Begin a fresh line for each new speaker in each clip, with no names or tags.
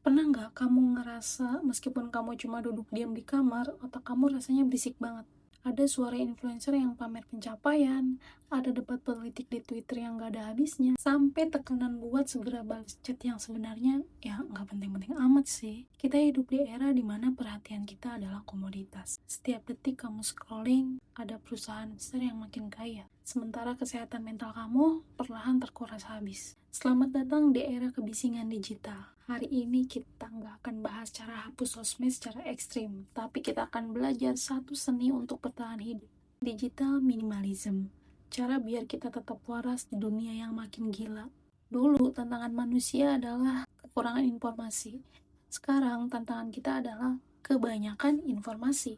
Pernah nggak kamu ngerasa meskipun kamu cuma duduk diam di kamar, otak kamu rasanya berisik banget? Ada suara influencer yang pamer pencapaian, ada debat politik di Twitter yang nggak ada habisnya, sampai tekanan buat segera balas chat yang sebenarnya ya nggak penting-penting amat sih. Kita hidup di era dimana perhatian kita adalah komoditas. Setiap detik kamu scrolling, ada perusahaan besar yang makin kaya. Sementara kesehatan mental kamu perlahan terkuras habis. Selamat datang di era kebisingan digital. Hari ini kita nggak akan bahas cara hapus sosmed secara ekstrim, tapi kita akan belajar satu seni untuk bertahan hidup. Digital minimalism. Cara biar kita tetap waras di dunia yang makin gila. Dulu tantangan manusia adalah kekurangan informasi. Sekarang tantangan kita adalah kebanyakan informasi.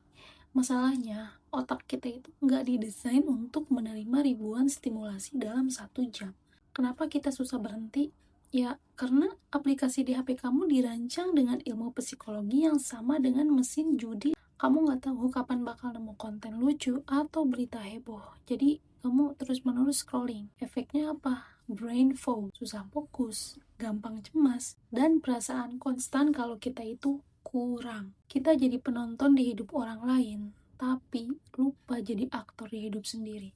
Masalahnya, otak kita itu nggak didesain untuk menerima ribuan stimulasi dalam 1 jam. Kenapa kita susah berhenti? Ya, karena aplikasi di HP kamu dirancang dengan ilmu psikologi yang sama dengan mesin judi. Kamu nggak tahu kapan bakal nemu konten lucu atau berita heboh. Jadi, kamu terus-menerus scrolling. Efeknya apa? Brain fog, susah fokus, gampang cemas, dan perasaan konstan kalau kita itu kurang. Kita jadi penonton di hidup orang lain, tapi lupa jadi aktor di hidup sendiri.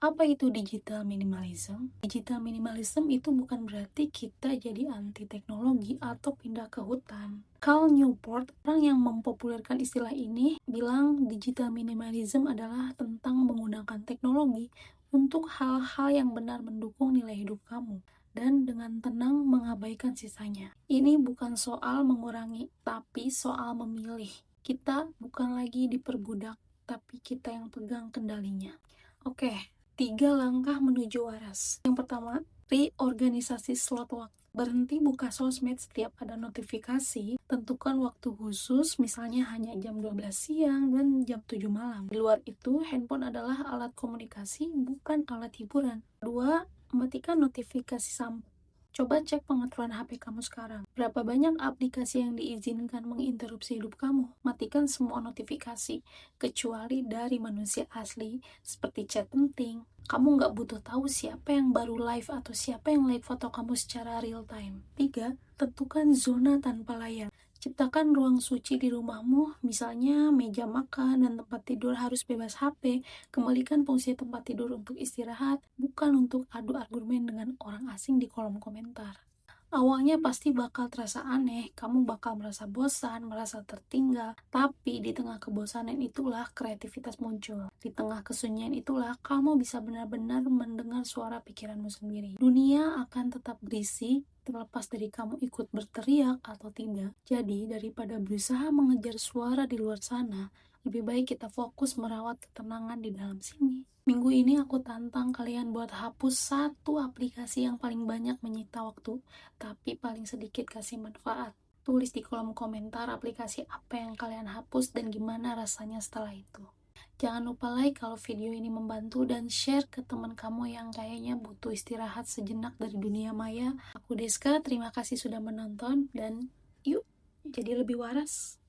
Apa itu digital minimalism? Digital minimalism itu bukan berarti kita jadi anti teknologi atau pindah ke hutan. Cal Newport, orang yang mempopulerkan istilah ini, bilang digital minimalism adalah tentang menggunakan teknologi untuk hal-hal yang benar mendukung nilai hidup kamu dan dengan tenang mengabaikan sisanya. Ini bukan soal mengurangi, tapi soal memilih. Kita bukan lagi diperbudak, tapi kita yang pegang kendalinya. Oke, 3 langkah menuju waras. Yang pertama, reorganisasi slot waktu. Berhenti buka sosmed setiap ada notifikasi, tentukan waktu khusus, misalnya hanya jam 12 siang dan jam 7 malam. Di luar itu, handphone adalah alat komunikasi, bukan alat hiburan. 2. Matikan notifikasi sampai. Coba cek pengaturan HP kamu sekarang. Berapa banyak aplikasi yang diizinkan menginterupsi hidup kamu? Matikan semua notifikasi, kecuali dari manusia asli, seperti chat penting. Kamu nggak butuh tahu siapa yang baru live atau siapa yang like foto kamu secara real time. 3. Tentukan zona tanpa layar. Ciptakan ruang suci di rumahmu, misalnya meja makan dan tempat tidur harus bebas HP. Kembalikan fungsi tempat tidur untuk istirahat, bukan untuk adu argumen dengan orang asing di kolom komentar. Awalnya pasti bakal terasa aneh, kamu bakal merasa bosan, merasa tertinggal, tapi di tengah kebosanan itulah kreativitas muncul. Di tengah kesunyian itulah kamu bisa benar-benar mendengar suara pikiranmu sendiri. Dunia akan tetap berisik, terlepas dari kamu ikut berteriak atau tidak. Jadi, daripada berusaha mengejar suara di luar sana, lebih baik kita fokus merawat ketenangan di dalam sini. Minggu ini aku tantang kalian buat hapus satu aplikasi yang paling banyak menyita waktu, tapi paling sedikit kasih manfaat. Tulis di kolom komentar aplikasi apa yang kalian hapus dan gimana rasanya setelah itu. Jangan lupa like kalau video ini membantu dan share ke teman kamu yang kayaknya butuh istirahat sejenak dari dunia maya. Aku Deska, terima kasih sudah menonton dan yuk jadi lebih waras.